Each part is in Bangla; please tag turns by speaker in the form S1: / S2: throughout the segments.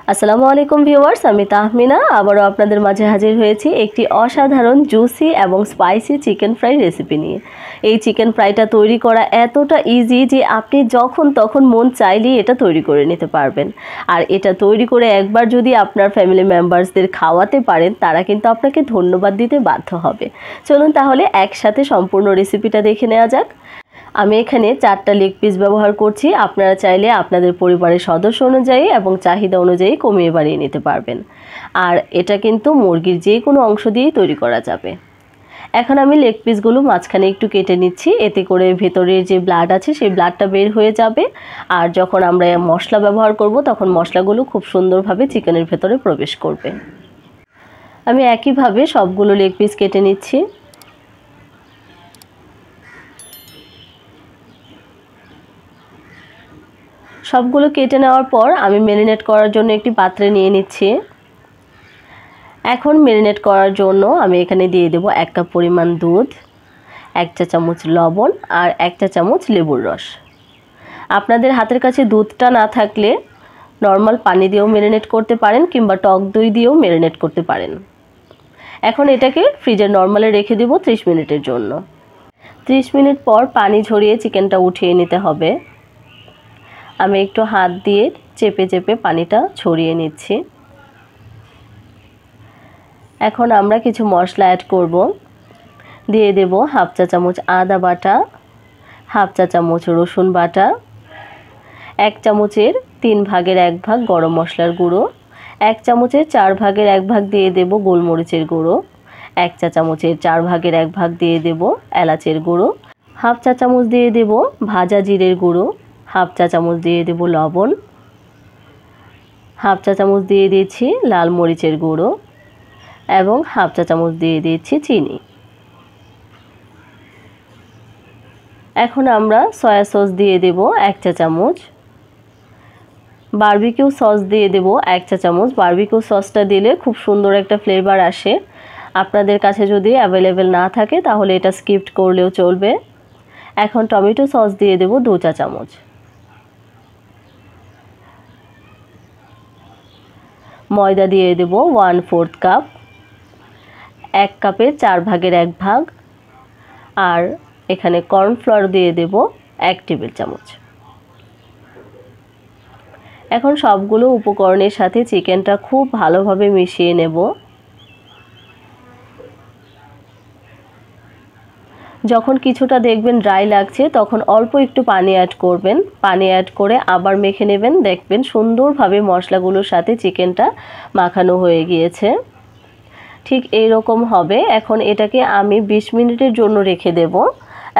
S1: আসসালামু আলাইকুম ভিউয়ার্স, আমি তাহমিনা আবারও আপনাদের মাঝে হাজির হয়েছি একটি অসাধারণ জুসি এবং স্পাইসি চিকেন ফ্রাই রেসিপি নিয়ে। এই চিকেন ফ্রাইটা তৈরি করা এতটা ইজি যে আপনি যখন তখন মন চাইলেই এটা তৈরি করে নিতে পারবেন। আর এটা তৈরি করে একবার যদি আপনার ফ্যামিলি মেম্বার্সদের খাওয়াতে পারেন, তারা কিন্তু আপনাকে ধন্যবাদ দিতে বাধ্য হবে। চলুন তাহলে একসাথে সম্পূর্ণ রেসিপিটা দেখে নেওয়া যাক। আমি এখানে 4টা লেগ পিস ব্যবহার করছি। আপনারা চাইলে আপনাদের পরিবারের সদস্য অনুযায়ী এবং চাহিদা অনুযায়ী কমিয়ে বাড়িয়ে নিতে পারবেন। আর এটা কিন্তু মুরগির যে কোনো অংশ দিয়েই তৈরি করা যাবে। এখন আমি লেগ পিসগুলো মাঝখানে একটু কেটে নিচ্ছি, এতে করে ভেতরের যে ব্লাড আছে সেই ব্লাডটা বের হয়ে যাবে। আর যখন আমরা মশলা ব্যবহার করব তখন মশলাগুলো খুব সুন্দরভাবে চিকেনের ভেতরে প্রবেশ করবে। আমি একইভাবে সবগুলো লেগ পিস কেটে নিচ্ছি। সবগুলো কেটে নেওয়ার পর আমি ম্যারিনেট করার জন্য একটি পাত্রে নিয়ে নিচ্ছি। এখন ম্যারিনেট করার জন্য আমি এখানে দিয়ে দেব 1 কাপ পরিমাণ দুধ, 1 চা চামচ লবণ আর 1 চা চামচ লেবুর রস। আপনাদের হাতের কাছে দুধটা না থাকলে নর্মাল পানি দিয়েও ম্যারিনেট করতে পারেন কিংবা টক দই দিয়েও ম্যারিনেট করতে পারেন। এখন এটাকে ফ্রিজে নর্মালে রেখে দেব 30 মিনিটের জন্য। 30 মিনিট পর পানি ঝরিয়ে চিকেনটা উঠিয়ে নিতে হবে। আমি একটু হাত দিয়ে চেপে চেপে পানিটা ছড়িয়ে নিচ্ছি। এখন আমরা কিছু মশলা অ্যাড করব। দিয়ে দেব 1/2 চা চামচ আদা বাটা, 1/2 চা চামচ রসুন বাটা, 1 চামচের 3 ভাগের 1 ভাগ গরম মশলার গুঁড়ো, 1 চামচের 4 ভাগের 1 ভাগ দিয়ে দেব গোলমরিচের গুঁড়ো, 1 চা চামচের 4 ভাগের 1 ভাগ দিয়ে দেব এলাচের গুঁড়ো, 1/2 চা চামচ দিয়ে দেব ভাজা জিরের গুঁড়ো, 1/2 চা চামচ দিয়ে দেব লবণ, 1/2 চা চামচ দিয়ে দিচ্ছি লাল মরিচের গুঁড়ো এবং 1/2 চা চামচ দিয়ে দিচ্ছি চিনি। এখন আমরা সয়া সস দিয়ে দেব 1 চা চামচ, বারবিকিউ সস দিয়ে দেব 1 চা চামচ। বারবিকিউ সসটা দিলে খুব সুন্দর একটা ফ্লেভার আসে। আপনাদের কাছে যদি অ্যাভেলেবেল না থাকে তাহলে এটা স্কিপ করলেও চলবে। এখন টমেটো সস দিয়ে দেব 2 চা চামচ। ময়দা দিয়ে দেব 1/4 কাপ, 1 কাপের 4 ভাগের 1 ভাগ। আর এখানে কর্নফ্লাওয়ার দিয়ে দেব 1 টেবিল চামচ। এখন সবগুলো উপকরণের সাথে চিকেনটা খুব ভালোভাবে মিশিয়ে নেব। যখন কিছুটা দেখবেন ড্রাই লাগছে তখন অল্প একটু পানি অ্যাড করবেন। পানি অ্যাড করে আবার মেখে নেবেন। দেখবেন সুন্দরভাবে মশলাগুলোর সাথে চিকেনটা মাখানো হয়ে গিয়েছে। ঠিক এই রকম হবে। এখন এটাকে আমি 20 মিনিটের জন্য রেখে দেব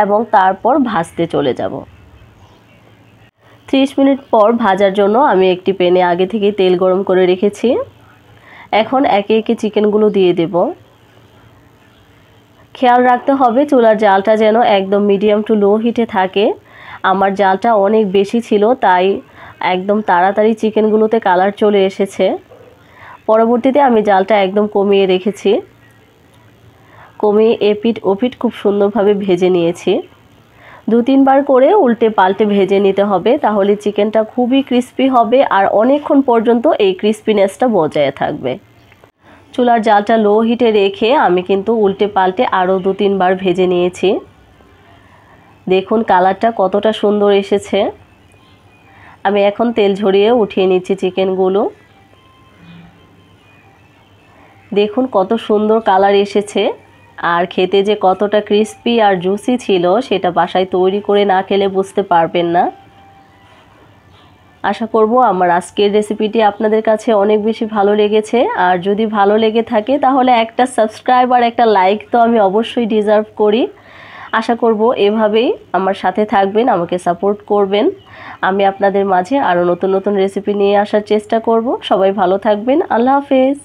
S1: এবং তারপর ভাজতে চলে যাব। 30 মিনিট পর ভাজার জন্য আমি একটি প্যানে আগে থেকে তেল গরম করে রেখেছি। এখন একে একে চিকেনগুলো দিয়ে দেব। খেয়াল রাখতে হবে চুলার জালটা যেন একদম মিডিয়াম টু লো হিটে থাকে। আমার জালটা অনেক বেশি ছিল, তাই একদম তাড়াতাড়ি চিকেনগুলোতে কালার চলে এসেছে। পরবর্তীতে আমি জালটা একদম কমিয়ে রেখেছি। কমিয়ে এপিট ওপিট খুব সুন্দরভাবে ভেজে নিয়েছি। 2-3 বার করে উল্টে পাল্টে ভেজে নিতে হবে, তাহলে চিকেনটা খুবই ক্রিস্পি হবে আর অনেকক্ষণ পর্যন্ত এই ক্রিস্পিনেসটা বজায় থাকবে। চুলার জালটা লো হিটে রেখে আমি কিন্তু উল্টে পাল্টে আরও 2-3 বার ভেজে নিয়েছি। দেখুন কালারটা কতটা সুন্দর এসেছে। আমি এখন তেল ঝরিয়ে উঠিয়ে নিচ্ছি চিকেনগুলো। দেখুন কত সুন্দর কালার এসেছে আর খেতে যে কতটা ক্রিস্পি আর জুসি ছিল সেটা বাসায় তৈরি করে না খেলে বুঝতে পারবেন না। আশা করব আমার আজকের রেসিপিটি আপনাদের কাছে অনেক বেশি ভালো লেগেছে। আর যদি ভালো লেগে থাকে তাহলে একটা সাবস্ক্রাইব আর একটা লাইক তো আমি অবশ্যই ডিজার্ভ করি। আশা করব এভাবেই আমার সাথে থাকবেন, আমাকে সাপোর্ট করবেন। আমি আপনাদের মাঝে আরও নতুন নতুন রেসিপি নিয়ে আসার চেষ্টা করব। সবাই ভালো থাকবেন। আল্লাহ হাফেজ।